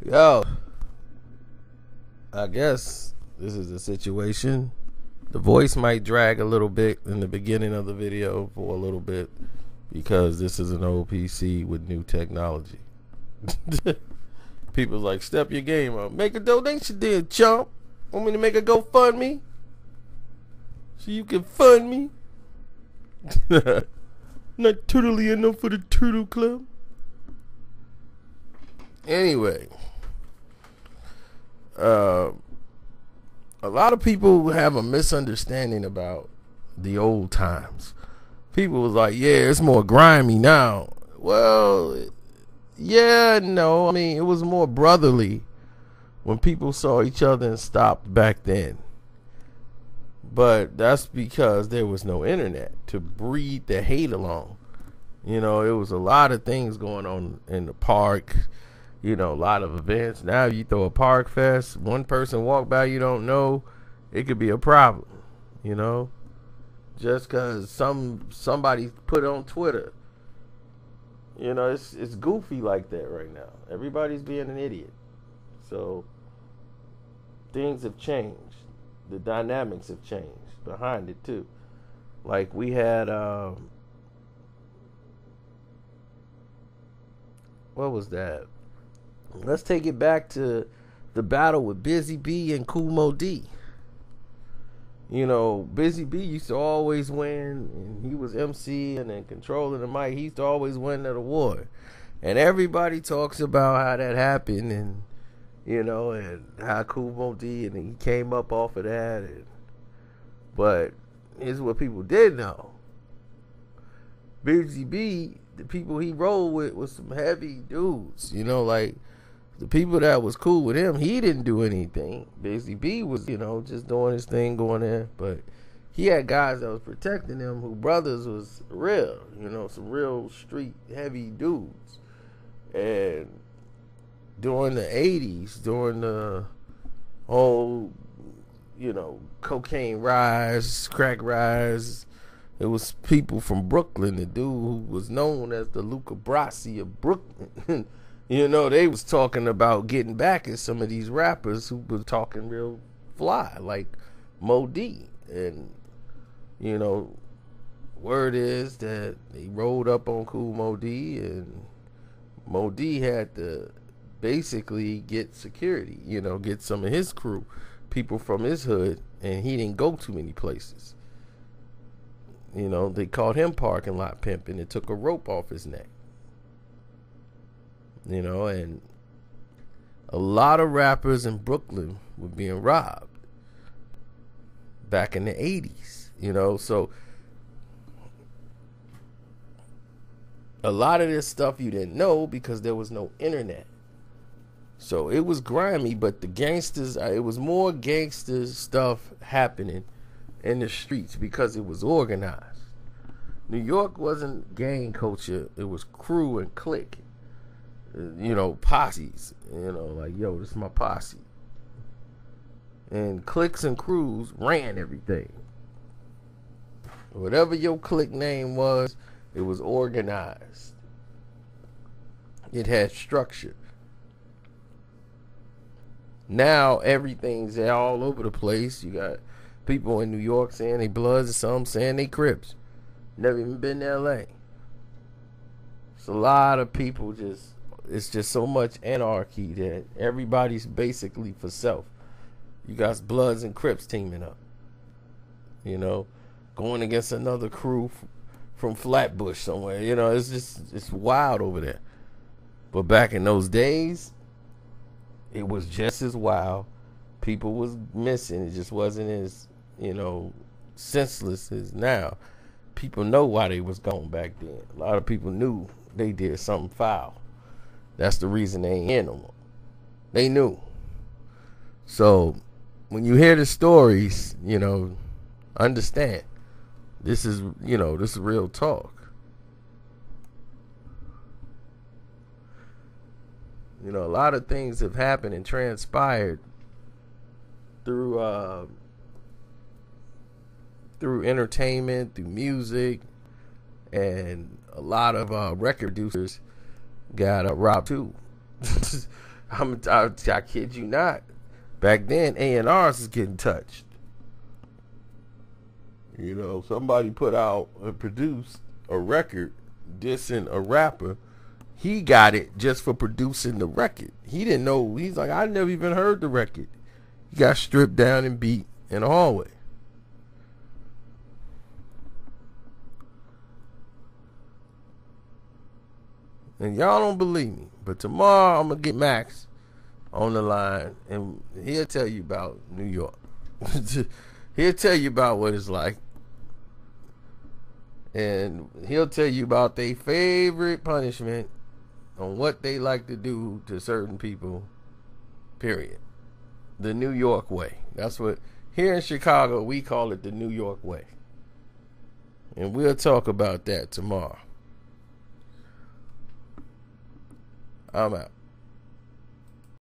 Yo, I guess this is a situation. The voice might drag a little bit in the beginning of the video for a little bit because this is an old PC with new technology. People's like, step your game up. Make a donation then, chump. Want me to make a GoFundMe? So you can fund me? Not turtly enough for the Turtle Club. Anyway. A lot of people have a misunderstanding about the old times. People was like, yeah, it's more grimy now. Well, yeah, no. I mean, it was more brotherly when people saw each other and stopped back then. But that's because there was no internet to breed the hate along. You know, it was a lot of things going on in the park. You know, a lot of events. Now you throw a park fest, one person walk by you don't know, it could be a problem. You know, just because somebody put it on Twitter. You know, it's goofy like that right now. Everybody's being an idiot. So things have changed. The dynamics have changed behind it too. Like we had what was that? Let's take it back to the battle with Busy B and Kool Moe Dee. You know, Busy B used to always win, and he was MC and then controlling the mic. He used to always win that award. And everybody talks about how that happened, and you know, and how Kool Moe Dee, and he came up off of that. But here's what people did know. Busy B, the people he rolled with was some heavy dudes. You know, like the people that was cool with him, he didn't do anything. Busy B was, you know, just doing his thing, going there. But he had guys that was protecting him who brothers was real, you know, some real street heavy dudes. And during the 80s, during the whole, you know, cocaine rise, crack rise, it was people from Brooklyn, the dude who was known as the Luca Brasi of Brooklyn. You know, they was talking about getting back at some of these rappers who were talking real fly, like Moe Dee. And, you know, word is that they rolled up on Kool Moe Dee, and Moe Dee had to basically get security, you know, get some of his crew, people from his hood, and he didn't go too many places. You know, they called him parking lot pimping and took a rope off his neck. You know, and a lot of rappers in Brooklyn were being robbed back in the 80s, you know. So a lot of this stuff you didn't know because there was no internet. So it was grimy, but the gangsters, it was more gangster stuff happening in the streets because it was organized. New York wasn't gang culture, it was crew and clique. You know, posses. You know, like, yo, this is my posse. And cliques and crews ran everything. Whatever your clique name was, it was organized. It had structure. Now everything's all over the place. You got people in New York saying they Bloods and some saying they Crips. Never even been to LA. It's a lot of people just, it's just so much anarchy that everybody's basically for self. You got Bloods and Crips teaming up. You know, going against another crew from Flatbush somewhere. You know, it's wild over there. But back in those days, it was just as wild. People was missing. It just wasn't as, you know, senseless as now. People know why they was gone back then. A lot of people knew they did something foul. That's the reason they ain't here no more. They knew. So when you hear the stories, you know, understand. This is, you know, this is real talk. You know, a lot of things have happened and transpired through entertainment, through music, and a lot of record producers got robbed too. I kid you not. Back then, A&Rs is getting touched. You know, somebody put out and produced a record dissing a rapper. He got it just for producing the record. He didn't know. He's like, I never even heard the record. He got stripped down and beat in the hallway. And y'all don't believe me, but tomorrow I'm going to get Max on the line, and he'll tell you about New York. He'll tell you about what it's like. And he'll tell you about their favorite punishment on what they like to do to certain people, period. The New York way. That's what, here in Chicago, we call it the New York way. And we'll talk about that tomorrow. I'm out.